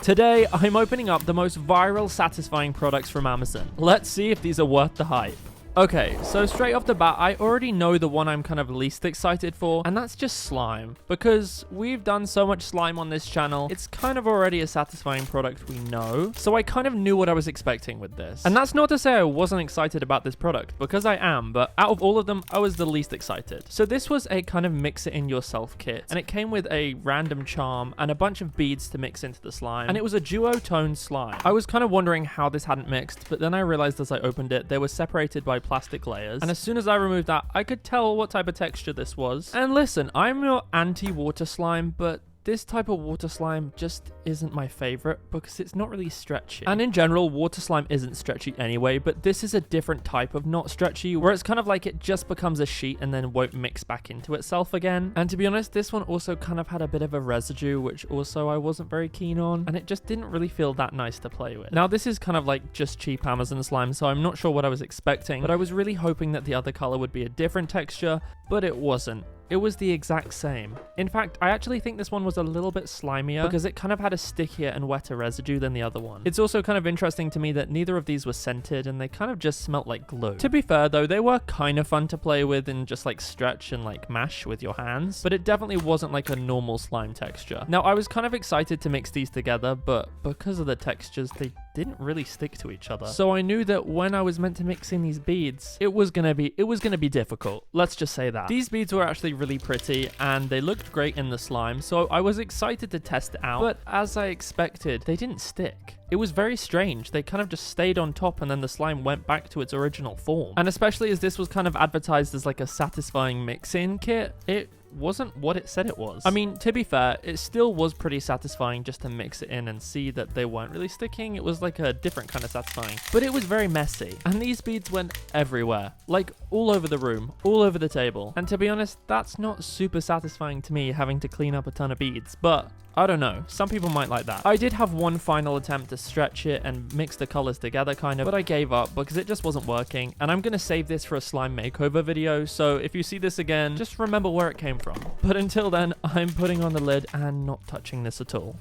Today, I'm opening up the most viral satisfying products from Amazon. Let's see if these are worth the hype. Okay, so straight off the bat, I already know the one I'm kind of least excited for, and that's just slime. Because we've done so much slime on this channel, it's kind of already a satisfying product we know, so I kind of knew what I was expecting with this. And that's not to say I wasn't excited about this product, because I am, but out of all of them, I was the least excited. So this was a kind of mix-it-in-yourself kit, and it came with a random charm and a bunch of beads to mix into the slime, and it was a duo-tone slime. I was kind of wondering how this hadn't mixed, but then I realized as I opened it, they were separated by plastic layers, and as soon as I removed that, I could tell what type of texture this was. And listen, I'm not anti-water slime, but this type of water slime just isn't my favorite because it's not really stretchy. And in general, water slime isn't stretchy anyway, but this is a different type of not stretchy where it's kind of like it just becomes a sheet and then won't mix back into itself again. And to be honest, this one also kind of had a bit of a residue, which also I wasn't very keen on, and it just didn't really feel that nice to play with. Now, this is kind of like just cheap Amazon slime, so I'm not sure what I was expecting, but I was really hoping that the other color would be a different texture, but it wasn't. It was the exact same. In fact, I actually think this one was a little bit slimier because it kind of had a stickier and wetter residue than the other one. It's also kind of interesting to me that neither of these were scented and they kind of just smelt like glue. To be fair though, they were kind of fun to play with and just like stretch and like mash with your hands, but it definitely wasn't like a normal slime texture. Now, I was kind of excited to mix these together, but because of the textures, they didn't really stick to each other. So I knew that when I was meant to mix in these beads, it was gonna be difficult. Let's just say that. These beads were actually really pretty and they looked great in the slime, so I was excited to test it out, but as I expected, they didn't stick. It was very strange. They kind of just stayed on top and then the slime went back to its original form. And especially as this was kind of advertised as like a satisfying mix-in kit, it wasn't what it said it was. I mean, to be fair, it still was pretty satisfying just to mix it in and see that they weren't really sticking. It was like a different kind of satisfying, but it was very messy. And these beads went everywhere, like all over the room, all over the table. And to be honest, that's not super satisfying to me, having to clean up a ton of beads, but I don't know, some people might like that. I did have one final attempt to stretch it and mix the colors together kind of, but I gave up because it just wasn't working, and I'm gonna save this for a slime makeover video, so if you see this again, just remember where it came from. But until then, I'm putting on the lid and not touching this at all.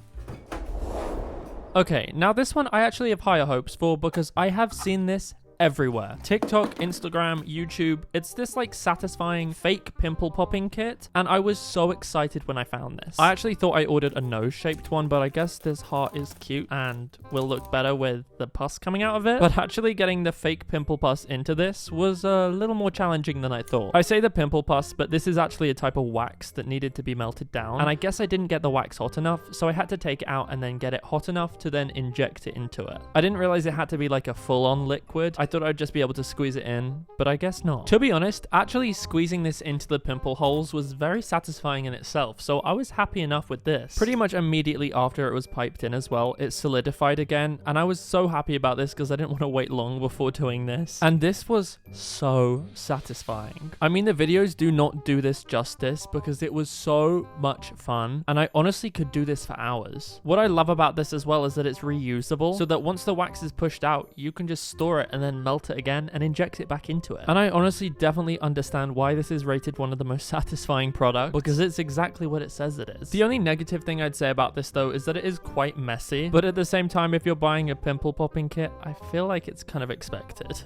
Okay, now this one I actually have higher hopes for because I have seen this everywhere. TikTok, Instagram, YouTube. It's this like satisfying fake pimple popping kit, and I was so excited when I found this. I actually thought I ordered a nose shaped one, but I guess this heart is cute and will look better with the pus coming out of it. But actually getting the fake pimple pus into this was a little more challenging than I thought. I say the pimple pus, but this is actually a type of wax that needed to be melted down, and I guess I didn't get the wax hot enough, so I had to take it out and then get it hot enough to then inject it into it. I didn't realize it had to be like a full-on liquid. I thought I'd just be able to squeeze it in, but I guess not. To be honest, actually squeezing this into the pimple holes was very satisfying in itself, so I was happy enough with this. Pretty much immediately after it was piped in as well, it solidified again, and I was so happy about this because I didn't want to wait long before doing this. And this was so satisfying. I mean, the videos do not do this justice because it was so much fun, and I honestly could do this for hours. What I love about this as well is that it's reusable, so that once the wax is pushed out, you can just store it and then melt it again and inject it back into it. And I honestly definitely understand why this is rated one of the most satisfying products, because it's exactly what it says it is. The only negative thing I'd say about this though is that it is quite messy, but at the same time, if you're buying a pimple popping kit, I feel like it's kind of expected.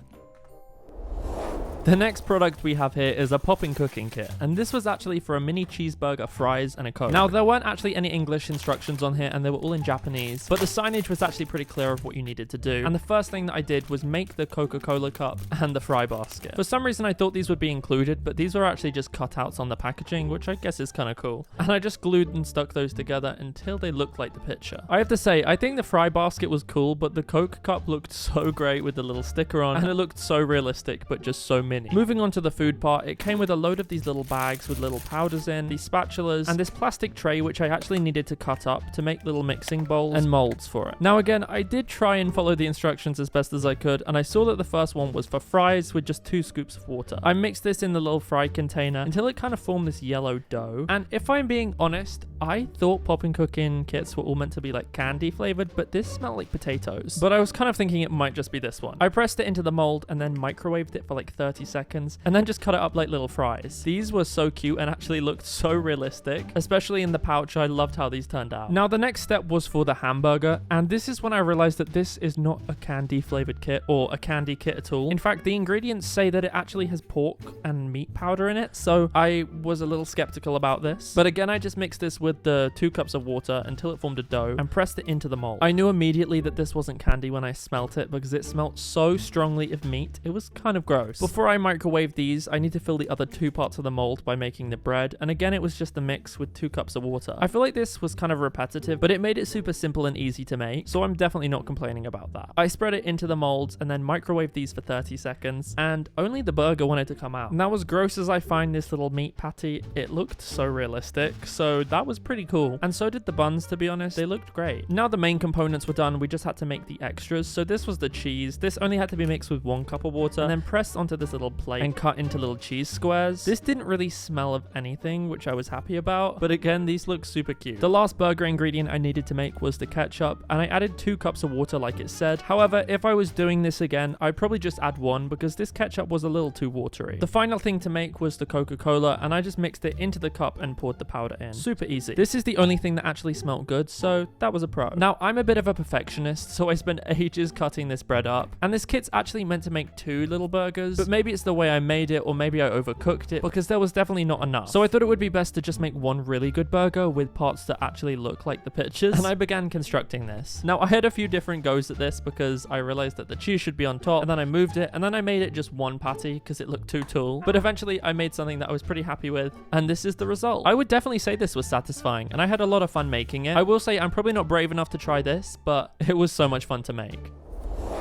The next product we have here is a popping cooking kit, and this was actually for a mini cheeseburger, fries, and a Coke. Now, there weren't actually any English instructions on here, and they were all in Japanese, but the signage was actually pretty clear of what you needed to do. And the first thing that I did was make the Coca-Cola cup and the fry basket. For some reason, I thought these would be included, but these were actually just cutouts on the packaging, which I guess is kind of cool. And I just glued and stuck those together until they looked like the picture. I have to say, I think the fry basket was cool, but the Coke cup looked so great with the little sticker on, and it looked so realistic, but just so mini. Moving on to the food part, it came with a load of these little bags with little powders in, these spatulas, and this plastic tray which I actually needed to cut up to make little mixing bowls and molds for it. Now again, I did try and follow the instructions as best as I could, and I saw that the first one was for fries with just 2 scoops of water. I mixed this in the little fry container until it kind of formed this yellow dough, and if I'm being honest, I thought popping cooking kits were all meant to be like candy flavored, but this smelled like potatoes. But I was kind of thinking it might just be this one. I pressed it into the mold and then microwaved it for like 30 30 seconds, and then just cut it up like little fries. These were so cute and actually looked so realistic, especially in the pouch. I loved how these turned out. Now the next step was for the hamburger, and this is when I realized that this is not a candy flavored kit or a candy kit at all. In fact, the ingredients say that it actually has pork and meat powder in it, so I was a little skeptical about this. But again, I just mixed this with the 2 cups of water until it formed a dough and pressed it into the mold. I knew immediately that this wasn't candy when I smelt it because it smelt so strongly of meat. It was kind of gross. Before I microwave these, I need to fill the other 2 parts of the mold by making the bread, and again, it was just a mix with 2 cups of water. I feel like this was kind of repetitive, but it made it super simple and easy to make, so I'm definitely not complaining about that. I spread it into the molds and then microwaved these for 30 seconds, and only the burger wanted to come out. And that was gross as I find this little meat patty. It looked so realistic, so that was pretty cool. And so did the buns, to be honest. They looked great. Now the main components were done, we just had to make the extras. So this was the cheese. This only had to be mixed with 1 cup of water and then pressed onto this little plate and cut into little cheese squares. This didn't really smell of anything, which I was happy about, but again, these look super cute. The last burger ingredient I needed to make was the ketchup, and I added 2 cups of water like it said. However, if I was doing this again, I'd probably just add 1 because this ketchup was a little too watery. The final thing to make was the Coca-Cola, and I just mixed it into the cup and poured the powder in. Super easy. This is the only thing that actually smelled good, so that was a pro. Now, I'm a bit of a perfectionist, so I spent ages cutting this bread up, and this kit's actually meant to make 2 little burgers, but maybe it's the way I made it, or maybe I overcooked it, because there was definitely not enough. So I thought it would be best to just make 1 really good burger with parts that actually look like the pictures, and I began constructing this. Now, I had a few different goes at this because I realized that the cheese should be on top, and then I moved it, and then I made it just 1 patty because it looked too tall, but eventually I made something that I was pretty happy with, and this is the result. I would definitely say this was satisfying, and I had a lot of fun making it. I will say I'm probably not brave enough to try this, but it was so much fun to make.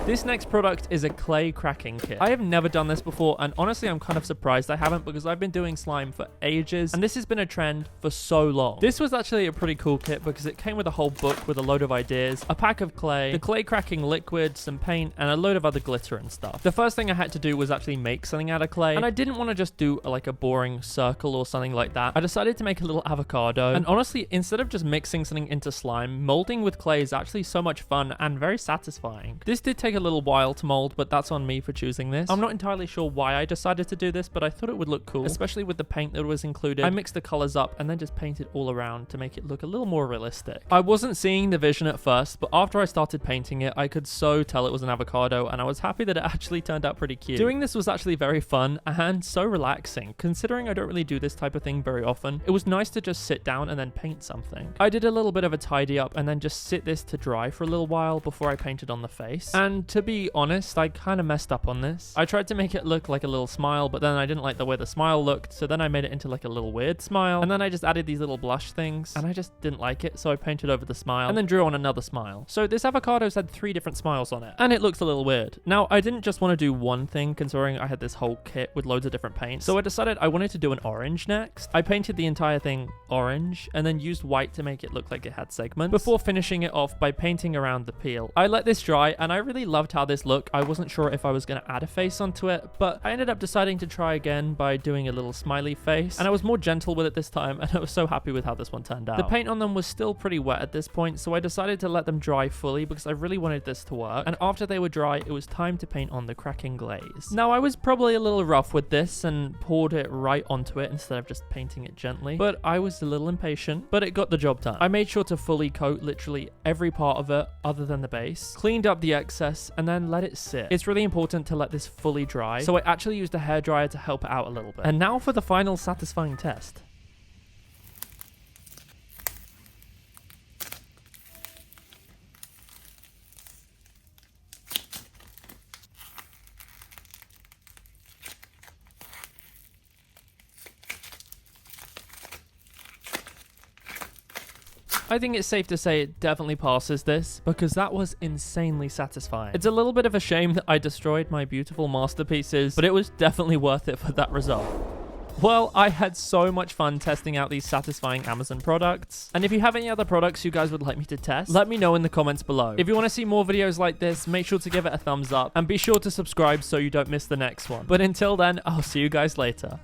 This next product is a clay cracking kit. I have never done this before, and honestly, I'm kind of surprised I haven't because I've been doing slime for ages, and this has been a trend for so long. This was actually a pretty cool kit because it came with a whole book with a load of ideas, a pack of clay, the clay cracking liquid, some paint, and a load of other glitter and stuff. The first thing I had to do was actually make something out of clay, and I didn't want to just do like a boring circle or something like that. I decided to make a little avocado, and honestly, instead of just mixing something into slime, molding with clay is actually so much fun and very satisfying. This did take a little while to mold, but that's on me for choosing this. I'm not entirely sure why I decided to do this, but I thought it would look cool, especially with the paint that was included. I mixed the colors up and then just painted all around to make it look a little more realistic. I wasn't seeing the vision at first, but after I started painting it, I could so tell it was an avocado, and I was happy that it actually turned out pretty cute. Doing this was actually very fun and so relaxing. Considering I don't really do this type of thing very often, it was nice to just sit down and then paint something. I did a little bit of a tidy up and then just sit this to dry for a little while before I painted on the face. And to be honest, I kind of messed up on this. I tried to make it look like a little smile, but then I didn't like the way the smile looked, so then I made it into like a little weird smile, and then I just added these little blush things, and I just didn't like it, so I painted over the smile and then drew on another smile. So this avocado's had 3 different smiles on it, and it looks a little weird. Now, I didn't just want to do one thing, considering I had this whole kit with loads of different paints, so I decided I wanted to do an orange next. I painted the entire thing orange, and then used white to make it look like it had segments, before finishing it off by painting around the peel. I let this dry, and I really loved how this looked. I wasn't sure if I was going to add a face onto it, but I ended up deciding to try again by doing a little smiley face, and I was more gentle with it this time, and I was so happy with how this one turned out. The paint on them was still pretty wet at this point, so I decided to let them dry fully because I really wanted this to work, and after they were dry, it was time to paint on the cracking glaze. Now, I was probably a little rough with this and poured it right onto it instead of just painting it gently, but I was a little impatient, but it got the job done. I made sure to fully coat literally every part of it other than the base, cleaned up the excess, and then let it sit. It's really important to let this fully dry, so I actually used a hairdryer to help it out a little bit. And now for the final satisfying test. I think it's safe to say it definitely passes this, because that was insanely satisfying. It's a little bit of a shame that I destroyed my beautiful masterpieces, but it was definitely worth it for that result. Well, I had so much fun testing out these satisfying Amazon products. And if you have any other products you guys would like me to test, let me know in the comments below. If you want to see more videos like this, make sure to give it a thumbs up and be sure to subscribe so you don't miss the next one. But until then, I'll see you guys later.